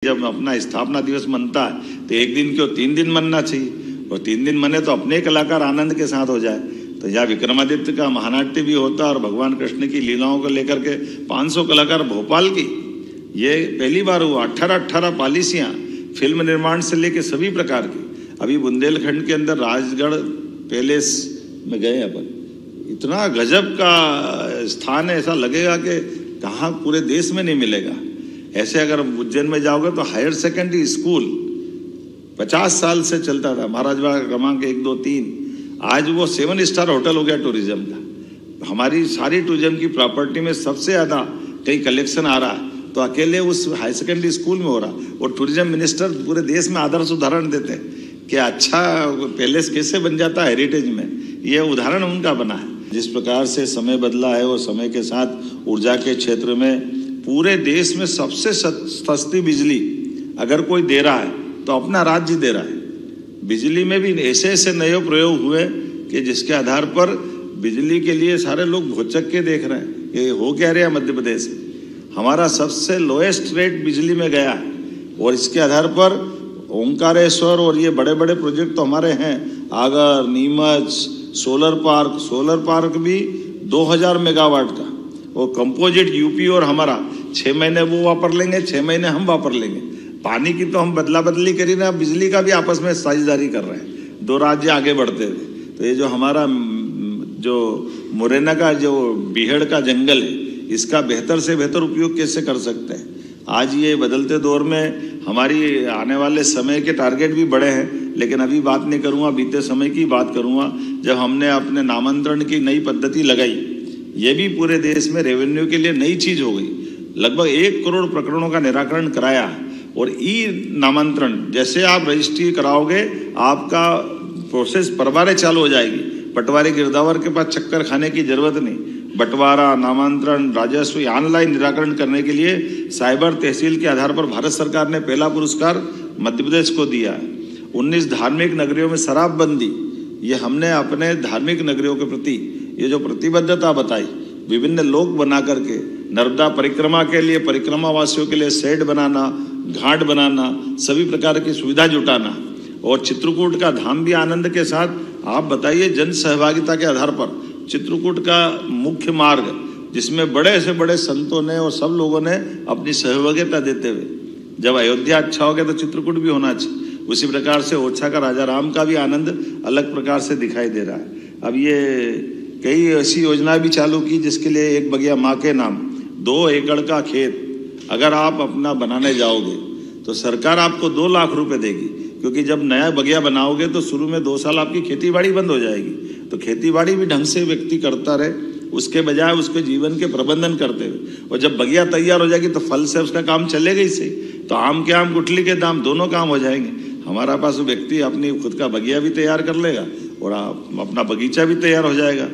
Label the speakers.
Speaker 1: जब अपना स्थापना दिवस मनता है तो एक दिन क्यों 3 दिन मनना चाहिए, और 3 दिन मने तो अपने कलाकार आनंद के साथ हो जाए। तो यहाँ विक्रमादित्य का महानाट्य भी होता और भगवान कृष्ण की लीलाओं को लेकर के 500 कलाकार भोपाल की, ये पहली बार हुआ। 18 पॉलिसियाँ फिल्म निर्माण से लेके सभी प्रकार की। अभी बुंदेलखंड के अंदर राजगढ़ पैलेस में गए अपन, इतना गजब का स्थान है, ऐसा लगेगा कि कहाँ पूरे देश में नहीं मिलेगा। ऐसे अगर उज्जैन में जाओगे तो हायर सेकेंडरी स्कूल 50 साल से चलता था, महाराज बाग क्रमांक 1, 2, 3, आज वो 7 स्टार होटल हो गया टूरिज्म का। हमारी सारी टूरिज्म की प्रॉपर्टी में सबसे ज़्यादा कहीं कलेक्शन आ रहा है तो अकेले उस हाई सेकेंडरी स्कूल में हो रहा। और टूरिज्म मिनिस्टर पूरे देश में आदर्श उदाहरण देते हैं कि अच्छा पैलेस कैसे बन जाता है हेरिटेज में, ये उदाहरण उनका बना है। जिस प्रकार से समय बदला है और समय के साथ ऊर्जा के क्षेत्र में पूरे देश में सबसे सस्ती बिजली अगर कोई दे रहा है तो अपना राज्य दे रहा है। बिजली में भी ऐसे ऐसे नए प्रयोग हुए कि जिसके आधार पर बिजली के लिए सारे लोग भौचक के देख रहे हैं कि हो क्या रहा है। मध्य प्रदेश हमारा सबसे लोएस्ट रेट बिजली में गया है और इसके आधार पर ओंकारेश्वर और ये बड़े बड़े प्रोजेक्ट तो हमारे हैं, आगर, नीमच, सोलर पार्क भी 2000 मेगावाट का, और कंपोजिट यूपी और हमारा 6 महीने वो वापर लेंगे, 6 महीने हम वापर लेंगे। पानी की तो हम बदला बदली करी ना, बिजली का भी आपस में साझेदारी कर रहे हैं, 2 राज्य आगे बढ़ते हुए। तो ये जो हमारा जो मुरैना का जो बीहड़ का जंगल है, इसका बेहतर से बेहतर उपयोग कैसे कर सकते हैं। आज ये बदलते दौर में हमारी आने वाले समय के टारगेट भी बड़े हैं, लेकिन अभी बात नहीं करूँगा, बीते समय की बात करूँगा जब हमने अपने नामांतरण की नई पद्धति लगाई। ये भी पूरे देश में रेवेन्यू के लिए नई चीज़ हो गई। लगभग 1 करोड़ प्रकरणों का निराकरण कराया है। और ई नामांतरण जैसे आप रजिस्ट्री कराओगे आपका प्रोसेस परवारे चालू हो जाएगी। पटवारी गिरदावर के पास चक्कर खाने की जरूरत नहीं। बंटवारा, नामांतरण, राजस्व ऑनलाइन निराकरण करने के लिए साइबर तहसील के आधार पर भारत सरकार ने पहला पुरस्कार मध्य प्रदेश को दिया है। 19 धार्मिक नगरियों में शराबबंदी, ये हमने अपने धार्मिक नगरियों के प्रति ये जो प्रतिबद्धता बताई, विभिन्न लोक बना करके नर्मदा परिक्रमा के लिए परिक्रमा वासियों के लिए शेड बनाना, घाट बनाना, सभी प्रकार की सुविधा जुटाना, और चित्रकूट का धाम भी आनंद के साथ। आप बताइए, जन सहभागिता के आधार पर चित्रकूट का मुख्य मार्ग जिसमें बड़े से बड़े संतों ने और सब लोगों ने अपनी सहभागिता देते हुए, जब अयोध्या अच्छा हो गया तो चित्रकूट भी होना चाहिए। उसी प्रकार से ओरछा का राजा राम का भी आनंद अलग प्रकार से दिखाई दे रहा है। अब ये कई ऐसी योजना भी चालू की जिसके लिए एक बगिया माँ के नाम, 2 एकड़ का खेत अगर आप अपना बनाने जाओगे तो सरकार आपको 2 लाख रुपए देगी, क्योंकि जब नया बगिया बनाओगे तो शुरू में 2 साल आपकी खेती बाड़ी बंद हो जाएगी। तो खेती बाड़ी भी ढंग से व्यक्ति करता रहे, उसके बजाय उसके जीवन के प्रबंधन करते हुए, और जब बगिया तैयार हो जाएगी तो फल से उसका काम चलेगा ही सही। तो आम के आम, गुठली के दाम, दोनों काम हो जाएंगे। हमारा पास व्यक्ति अपनी खुद का बगिया भी तैयार कर लेगा और अपना बगीचा भी तैयार हो जाएगा।